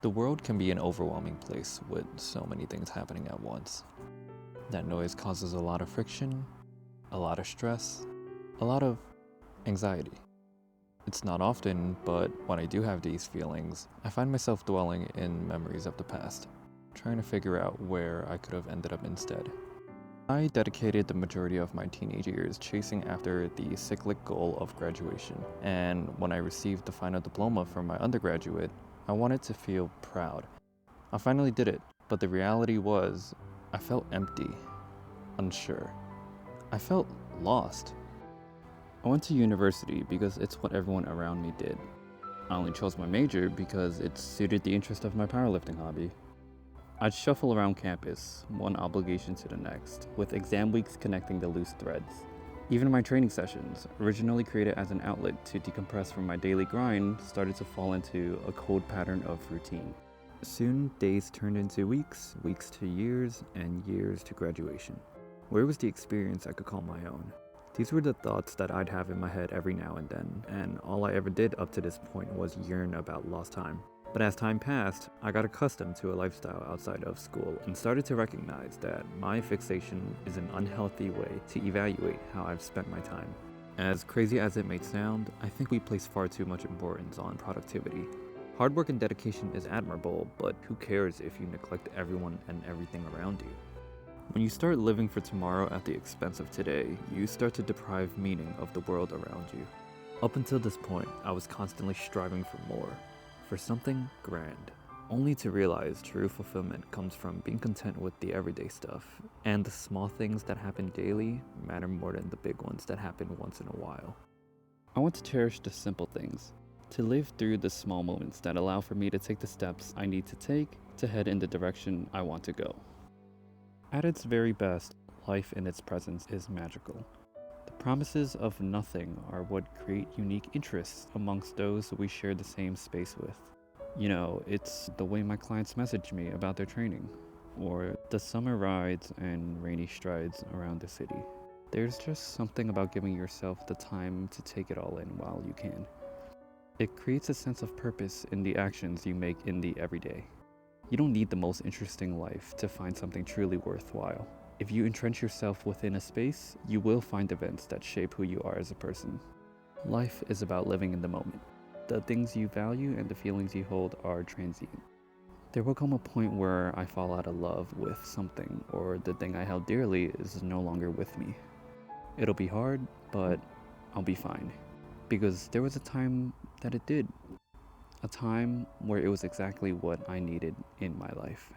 The world can be an overwhelming place with so many things happening at once. That noise causes a lot of friction, a lot of stress, a lot of anxiety. It's not often, but when I do have these feelings, I find myself dwelling in memories of the past, trying to figure out where I could have ended up instead. I dedicated the majority of my teenage years chasing after the cyclic goal of graduation, and when I received the final diploma from my undergraduate, I wanted to feel proud. I finally did it, but the reality was, I felt empty, unsure. I felt lost. I went to university because it's what everyone around me did. I only chose my major because it suited the interest of my powerlifting hobby. I'd shuffle around campus, one obligation to the next, with exam weeks connecting the loose threads. Even my training sessions, originally created as an outlet to decompress from my daily grind, started to fall into a cold pattern of routine. Soon, days turned into weeks, weeks to years, and years to graduation. Where was the experience I could call my own? These were the thoughts that I'd have in my head every now and then, and all I ever did up to this point was yearn about lost time. But as time passed, I got accustomed to a lifestyle outside of school and started to recognize that my fixation is an unhealthy way to evaluate how I've spent my time. As crazy as it may sound, I think we place far too much importance on productivity. Hard work and dedication is admirable, but who cares if you neglect everyone and everything around you? When you start living for tomorrow at the expense of today, you start to deprive meaning of the world around you. Up until this point, I was constantly striving for more, for something grand, only to realize true fulfillment comes from being content with the everyday stuff, and the small things that happen daily matter more than the big ones that happen once in a while. I want to cherish the simple things, to live through the small moments that allow for me to take the steps I need to take to head in the direction I want to go. At its very best, life in its presence is magical. The promises of nothing are what create unique interests amongst those we share the same space with. You know, it's the way my clients message me about their training, or the summer rides and rainy strides around the city. There's just something about giving yourself the time to take it all in while you can. It creates a sense of purpose in the actions you make in the everyday. You don't need the most interesting life to find something truly worthwhile. If you entrench yourself within a space, you will find events that shape who you are as a person. Life is about living in the moment. The things you value and the feelings you hold are transient. There will come a point where I fall out of love with something, or the thing I held dearly is no longer with me. It'll be hard, but I'll be fine. Because there was a time that it did. A time where it was exactly what I needed in my life.